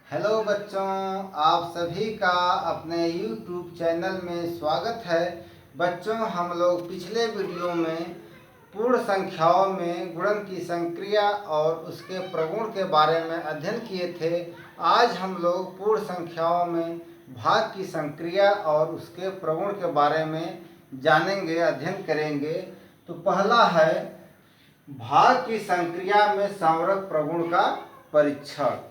Hello बच्चों, आप सभी का अपने YouTube चैनल में स्वागत है। बच्चों, हम लोग पिछले वीडियो में पूर्ण संख्याओं में गुणन की संक्रिया और उसके प्रगुण के बारे में अध्ययन किए थे। आज हम लोग पूर्ण संख्याओं में भाग की संक्रिया और उसके प्रगुण के बारे में जानेंगे, अध्ययन करेंगे। तो पहला है भाग की संक्रिया में संवरक प्रगुण का परीक्षण।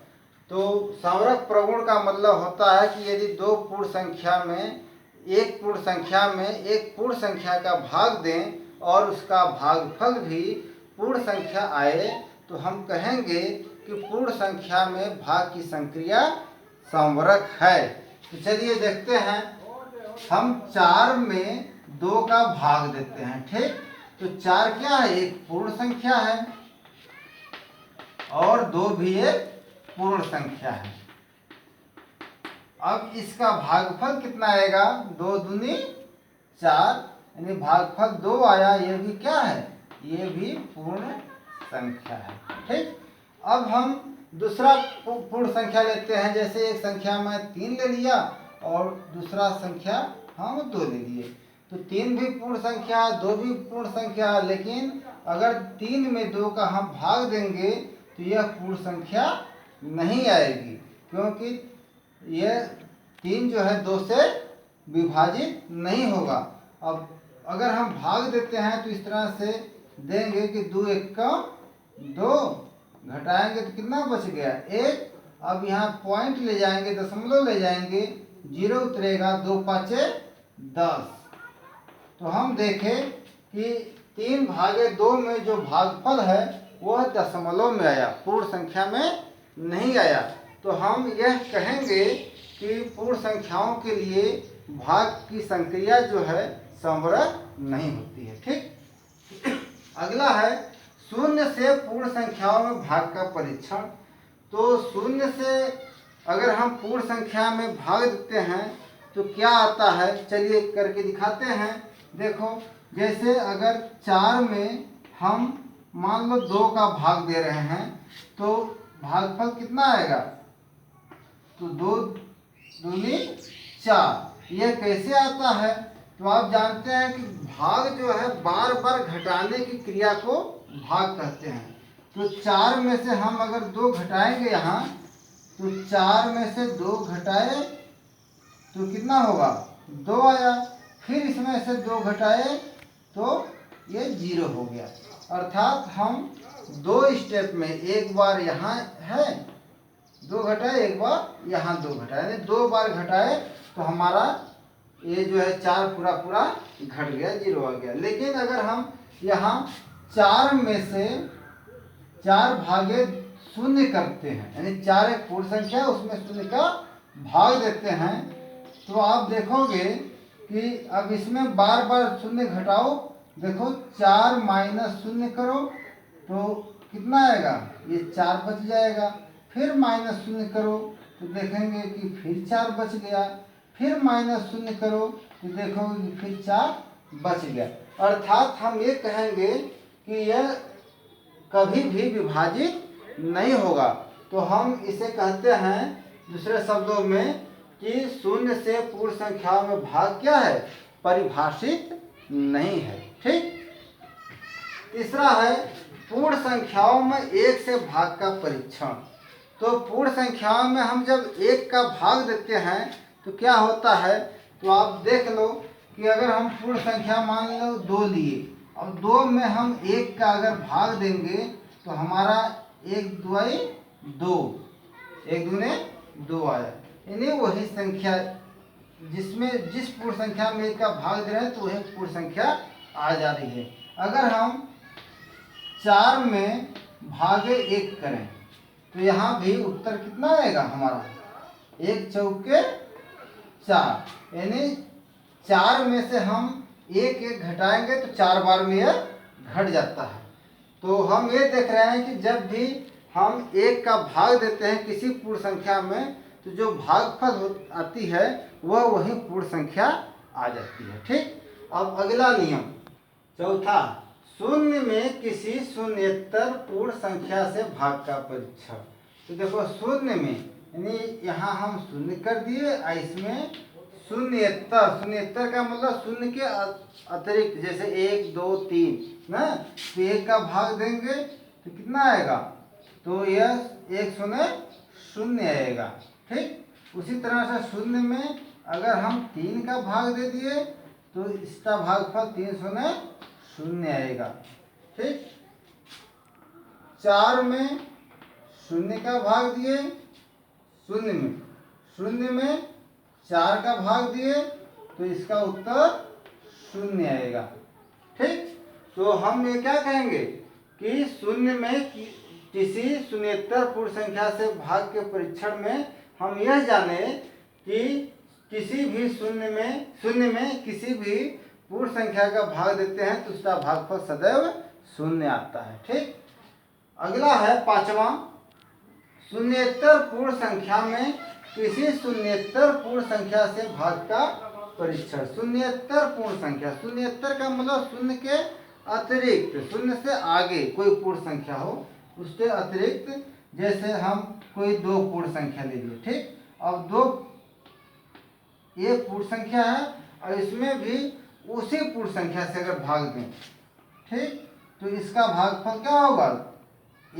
तो संवरक प्रगुण का मतलब होता है कि यदि दो पूर्ण संख्या में एक पूर्ण संख्या का भाग दें और उसका भागफल भी पूर्ण संख्या आए तो हम कहेंगे कि पूर्ण संख्या में भाग की संक्रिया संवरक है। तो चलिए देखते हैं। हम 4 में 2 का भाग देते हैं, ठीक। तो 4 क्या है? एक पूर्ण संख्या है और 2 भी एक पूर्ण संख्या है। अब इसका भागफल कितना आएगा? 2 दूनी 4, यानी भागफल 2 आया। ये भी क्या है? ये भी पूर्ण संख्या है, ठीक। अब हम दूसरा पूर्ण संख्या लेते हैं। जैसे एक संख्या में 3 ले लिया और दूसरा संख्या हम 2 ले लिए। तो 3 भी पूर्ण संख्या, 2 भी पूर्ण संख्या, लेकिन अगर 3 में 2 का हम भाग देंगे तो यह पूर्ण संख्या नहीं आएगी, क्योंकि यह 3 जो है 2 से विभाजित नहीं होगा। अब अगर हम भाग देते हैं तो इस तरह से देंगे कि 2 एकम 2, घटाएंगे तो कितना बच गया? 1। अब यहाँ पॉइंट ले जाएंगे, दशमलव ले जाएंगे, 0 उतरेगा, 2 पाँचे 10। तो हम देखें कि 3 भागे 2 में जो भागफल है वह दशमलव में आया, पूर्ण संख्या में नहीं आया। तो हम यह कहेंगे कि पूर्ण संख्याओं के लिए भाग की संक्रिया जो है संवरक नहीं होती है, ठीक। अगला है शून्य से पूर्ण संख्याओं में भाग का परीक्षण। तो शून्य से अगर हम पूर्ण संख्या में भाग देते हैं तो क्या आता है, चलिए करके दिखाते हैं। देखो, जैसे अगर 4 में हम मान लो 2 का भाग दे रहे हैं तो भागफल कितना आएगा? तो 2 दूनी 4। यह कैसे आता है? तो आप जानते हैं कि भाग जो है बार बार घटाने की क्रिया को भाग कहते हैं। तो 4 में से हम अगर 2 घटाएंगे यहाँ, तो 4 में से 2 घटाए तो कितना होगा? 2 आया। फिर इसमें से 2 घटाए तो ये 0 हो गया। अर्थात हम 2 स्टेप में, एक बार यहाँ है 2 घटाए, एक बार यहाँ 2 घटाए, यानी 2 बार घटाए तो हमारा ये जो है 4 पूरा पूरा घट गया, 0 आ गया। लेकिन अगर हम यहाँ 4 में से 4 भागे 0 करते हैं, यानी 4 एक पूर्ण संख्या, उसमें 0 का भाग देते हैं, तो आप देखोगे कि अब इसमें बार बार 0 घटाओ। देखो, 4 माइनस 0 करो तो कितना आएगा? ये 4 बच जाएगा। फिर माइनस 0 करो तो देखेंगे कि फिर 4 बच गया। फिर माइनस 0 करो तो देखोगे कि फिर 4 बच गया। अर्थात हम ये कहेंगे कि यह कभी भी विभाजित नहीं होगा। तो हम इसे कहते हैं दूसरे शब्दों में कि शून्य से पूर्ण संख्याओं में भाग क्या है? परिभाषित नहीं है, ठीक। तीसरा है पूर्ण संख्याओं में 1 से भाग का परीक्षण। तो पूर्ण संख्याओं में हम जब 1 का भाग देते हैं तो क्या होता है? तो आप देख लो कि अगर हम पूर्ण संख्या मान लो 2 लिए, अब 2 में हम 1 का अगर भाग देंगे तो हमारा 1 दूनी 2, 1 दूने 2 आया। यानी वही संख्या जिस पूर्ण संख्या में 1 का भाग दे रहे हैं तो वही पूर्ण संख्या आ जा रही है। अगर हम 4 में भागे 1 करें तो यहाँ भी उत्तर कितना आएगा हमारा? 1 चौके 4, यानी 4 में से हम 1 घटाएंगे तो 4 बार में यह घट जाता है। तो हम ये देख रहे हैं कि जब भी हम 1 का भाग देते हैं किसी पूर्ण संख्या में तो जो भागफल आती है वह वही पूर्ण संख्या आ जाती है, ठीक। अब अगला नियम चौथा, शून्य में किसी शून्येतर पूर्ण संख्या से भाग का परीक्षण। तो देखो, शून्य में यानी यहाँ हम शून्य कर दिए और इसमें शून्येतर, शून्येतर का मतलब शून्य के अतिरिक्त, जैसे 1 2 3 ना, तो 1 का भाग देंगे तो कितना आएगा, तो यह 1 शून्य शून्य आएगा। ठीक, उसी तरह से शून्य में अगर हम 3 का भाग दे दिए तो इसका भागफल 3 शून्य शून्य आएगा। ठीक, 4 में शून्य का भाग दिए, शून्य में 4 का भाग दिए तो इसका उत्तर शून्य आएगा। ठीक, तो हम ये क्या कहेंगे कि शून्य में किसी शून्येतर पूर्ण संख्या से भाग के परीक्षण में हम यह जाने कि किसी भी शून्य में किसी भी पूर्ण संख्या का भाग देते हैं तो उसका भागफल सदैव शून्य आता है। ठीक, अगला है 5वां, शून्येतर पूर्ण संख्या में किसी शून्येतर पूर्ण संख्या से भाग का परीक्षण। शून्येतर पूर्ण संख्या, शून्येतर का मतलब शून्य के अतिरिक्त, शून्य से आगे कोई पूर्ण संख्या हो, उसके अतिरिक्त, जैसे हम कोई 2 पूर्ण संख्या ले लिए। ठीक, अब 2 ये पूर्ण संख्या है और इसमें भी उसी पूर्ण संख्या से अगर भाग दें, ठीक, तो इसका भागफल क्या होगा,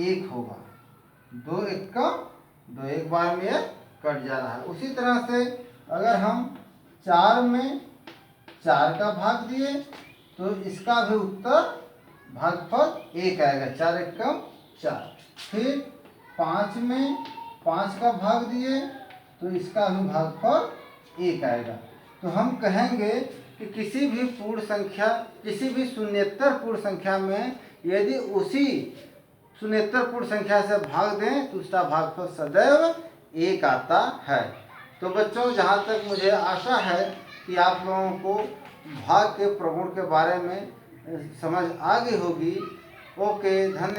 1 होगा। 2 एक बार में यह कट जा रहा है। उसी तरह से अगर हम 4 में 4 का भाग दिए तो इसका भी उत्तर भागफल 1 आएगा, 4 एकम 4। फिर 5 में 5 का भाग दिए तो इसका भी भागफल 1 आएगा। तो हम कहेंगे कि किसी भी पूर्ण संख्या, किसी भी शून्येतर पूर्ण संख्या में यदि उसी शून्येतर पूर्ण संख्या से भाग दें तो उसका भागफल सदैव 1 आता है। तो बच्चों, जहाँ तक मुझे आशा है कि आप लोगों को भाग के प्रगुण के बारे में समझ आ गई होगी। ओके, धन्यवाद।